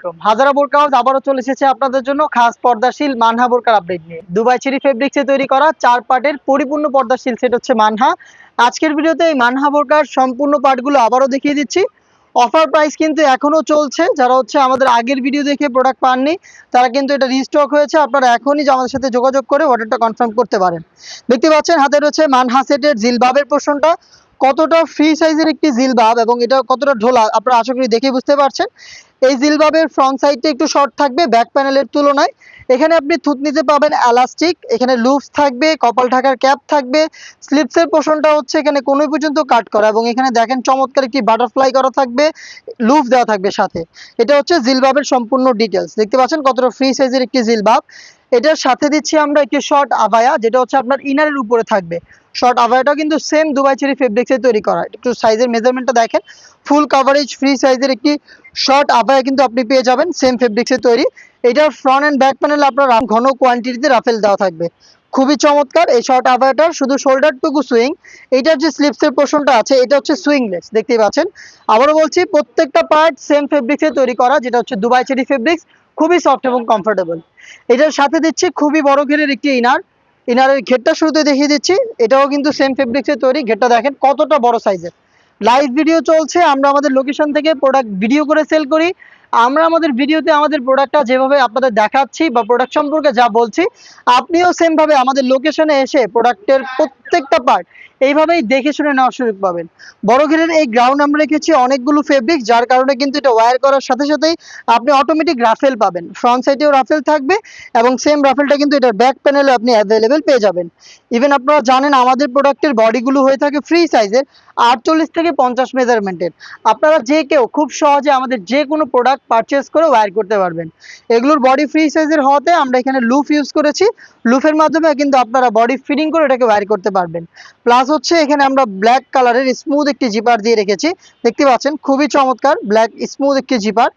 হাজারা বোরকা হাউস আবারও চলে এসেছে আপনাদের জন্য খাস পর্দাশীল মানহা বোরকার আপডেট নিয়ে। দুবাই চেরি ফেব্রিক্সে তৈরি করা 4 পার্টের পরিপূর্ণ পর্দাশীল সেট হচ্ছে মানহা। আজকের ভিডিওতে এই মানহা বোরকার সম্পূর্ণ পার্টগুলো আবারও দেখিয়ে দিচ্ছি। অফার প্রাইস কিন্তু এখনো চলছে। যারা হচ্ছে আমাদের আগের ভিডিও দেখে প্রোডাক্ট পাননি তারা কিন্তু এটা রিস্টক হয়েছে। আপনারা এখনই আমাদের সাথে যোগাযোগ করে অর্ডারটা কনফার্ম করতে পারেন। দেখতে পাচ্ছেন হাতে রয়েছে মানহা সেটের জিলবাবের পোর্শনটা। কতটা ফ্রি সাইজের একটি জিলবাব এবং এটা কতটা ঢোলা আপনারা আশা করি দেখে বুঝতে পারছেন। এই জিলবাবের ফ্রন্ট সাইডটা একটু শর্ট থাকবে ব্যাক প্যানেলের তুলনায়। এখানে আপনি থুতনিতে পাবেন এলাস্টিক, এখানে লুপস থাকবে, কপাল ঢাকার ক্যাপ থাকবে। স্লিপসের পোর্শনটা হচ্ছে এখানে কোনই পর্যন্ত কাট করা এবং এখানে দেখেন চমৎকার একটি বাটারফ্লাই করা থাকবে, লুপ দেওয়া থাকবে সাথে। এটা হচ্ছে জিলবাবের সম্পূর্ণ ডিটেলস। দেখতে পাচ্ছেন কতটা ফ্রি সাইজের একটি জিলবাব। এটার সাথে দিচ্ছি আমরা একটি শর্ট আবায়া, যেটা হচ্ছে আপনার ইনারের উপরে থাকবে। শর্ট আবায়াটা কিন্তু সেম দুবাই চেরি ফেব্রিক্সে তৈরি করা। একটু সাইজের মেজারমেন্টটা দেখেন, ফুল কাভারেজ ফ্রি সাইজের একটি শর্ট আবায়া কিন্তু আপনি পেয়ে যাবেন সেম ফেব্রিক্সে তৈরি। এটার ফ্রন্ট এন্ড ব্যাক প্যানেলে আপনার ঘন কোয়ান্টিটিতে রাফেল দেওয়া থাকবে। খুবই চমৎকার এই শর্ট আবায়াটার শুধু শোল্ডারটুকু সুইং। এটার যে স্লিপসের পোর্শনটা আছে এটা হচ্ছে সুইংলেস, দেখতেই পাচ্ছেন। আবারও বলছি প্রত্যেকটা পার্ট সেম ফেব্রিক্সে তৈরি করা, যেটা হচ্ছে দুবাই চেরি ফেব্রিক্স। খুবই সফট এবং কমফোর্টেবল। এটার সাথে দিচ্ছি খুবই বড় ঘেরের একটি ইনারের ঘেরটা শুরুতে দেখিয়ে দিচ্ছি। এটাও কিন্তু সেম ফেব্রিক্সে তৈরি। ঘেরটা দেখেন কতটা বড় সাইজের। লাইভ ভিডিও চলছে, আমরা আমাদের লোকেশন থেকে প্রোডাক্ট ভিডিও করে সেল করি। আমরা আমাদের ভিডিওতে আমাদের প্রোডাক্টটা যেভাবে আপনাদের দেখাচ্ছি বা প্রোডাক্ট সম্পর্কে যা বলছি, আপনিও সেম ভাবে আমাদের লোকেশনে এসে প্রোডাক্টের প্রত্যেকটা পার্ট এইভাবেই দেখে শুনে নেওয়ার সুযোগ পাবেন। বড় ঘেরের এই গ্রাউন্ড আমরা রেখেছি অনেকগুলো ফেব্রিক, যার কারণে কিন্তু এটা ওয়্যার করার সাথে সাথেই আপনি অটোমেটিক রাফেল পাবেন। ফ্রন্ট সাইডেও রাফেল থাকবে এবং সেম রাফেলটা কিন্তু এটার ব্যাক প্যানেলে আপনি অ্যাভেলেবেল পেয়ে যাবেন। ইভেন আপনারা জানেন আমাদের প্রোডাক্টের বডিগুলো হয়ে থাকে ফ্রি সাইজের 48 থেকে 50 মেজারমেন্টের। আপনারা যে কেউ খুব সহজে আমাদের যে কোনো প্রোডাক্ট পারচেস করে ওয়্যার করতে পারবেন। এগুলোর বডি ফ্রি সাইজের হওয়াতে আমরা এখানে লুপ ইউজ করেছি। লুপের মাধ্যমে কিন্তু আপনারা বডি ফিটিং করে এটাকে ওয়্যার করতে পারবেন। প্লাস হচ্ছে এখানে আমরা ব্ল্যাক কালারের স্মুথ একটি জিপার দিয়ে রেখেছি। দেখতে পাচ্ছেন খুবই চমৎকার ব্ল্যাক স্মুথ একটি জিপার।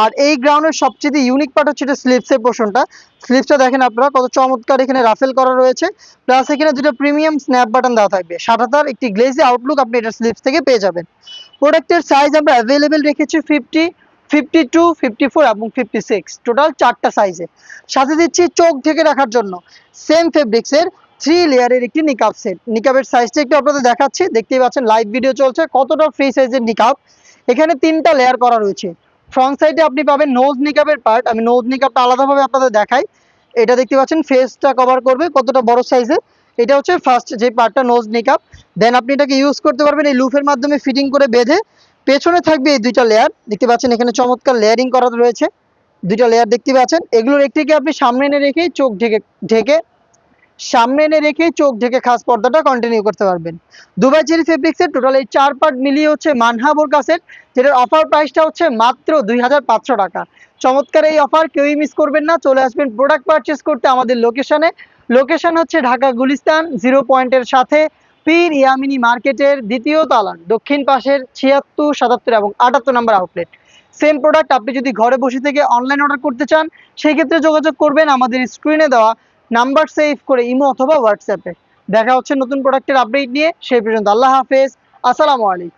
আর এই গ্রাউন্ডের সবচেয়ে ইউনিক পার্ট হচ্ছে এটা স্লিপসের পোর্শনটা। স্লিপসটা দেখেন আপনারা কত চমৎকার এখানে রাফেল করা রয়েছে। প্লাস এখানে দুটো প্রিমিয়াম স্ন্যাপ বাটন দেওয়া থাকবে। সাদাতার একটি গ্লেজি আউটলুক আপনি এটা স্লিপস থেকে পেয়ে যাবেন। প্রোডাক্টের সাইজ আমরা অ্যাভেলেবেল রেখেছি 50, 52, 54 এবং 56, টোটাল 4টা সাইজে। সাথে দিচ্ছি চোখ ঢেকে রাখার জন্য সেম ফেব্রিক্সের 3 লেয়ারের একটি নিকাব সেট। নিকাবের সাইজটা একটু আপনাদের দেখাচ্ছি। দেখতেই পাচ্ছেন লাইভ ভিডিও চলছে কতটা ফ্রি সাইজের নিকাব। এখানে 3টা লেয়ার করা রয়েছে। ফ্রন্ট সাইডে আপনি পাবেন নোজ নিকাবের পার্ট। আমি নোজ নিকাবটা আলাদাভাবে আপনাদের দেখাই। এটা দেখতে পাচ্ছেন ফেসটা কভার করবে কতটা বড় সাইজের। এটা হচ্ছে ফার্স্ট যে পার্টটা নোজ নিকাব। দেন আপনি এটাকে ইউজ করতে পারবেন এই লুফের মাধ্যমে ফিটিং করে বেঁধে। পেছনে থাকবে এই 2টা লেয়ার, দেখতে পাচ্ছেন এখানে চমৎকার লেয়ারিং করা রয়েছে। 2টা লেয়ার দেখতে পাচ্ছেন। এগুলোর একটিকে আপনি সামনে এনে রেখেই চোখ ঢেকে খাস পর্দাটা কন্টিনিউ করতে পারবেন। দুবাই চেরি ফেব্রিক্সের টোটাল এই 4 পার্ট মিলিয়ে হচ্ছে মানহা বোরকা সেট, যেটার অফার প্রাইসটা হচ্ছে মাত্র 2500 টাকা। চমৎকার এই অফার কেউই মিস করবেন না। চলে আসবেন প্রোডাক্ট পারচেস করতে আমাদের লোকেশনে। লোকেশন হচ্ছে ঢাকা গুলিস্তান 0 পয়েন্টের সাথে পীর ইয়ামিনী মার্কেটের 2য় তলার দক্ষিণ পাশের 76, 77 এবং 78 নম্বর আউটলেট। সেম প্রোডাক্ট আপনি যদি ঘরে বসে থেকে অনলাইন অর্ডার করতে চান সেক্ষেত্রে যোগাযোগ করবেন আমাদের স্ক্রিনে দেওয়া নাম্বার সেভ করে ইমো অথবা হোয়াটসঅ্যাপে। দেখা হচ্ছে নতুন প্রোডাক্টের আপডেট নিয়ে। সেই পর্যন্ত আল্লাহ হাফেজ, আসসালামু আলাইকুম।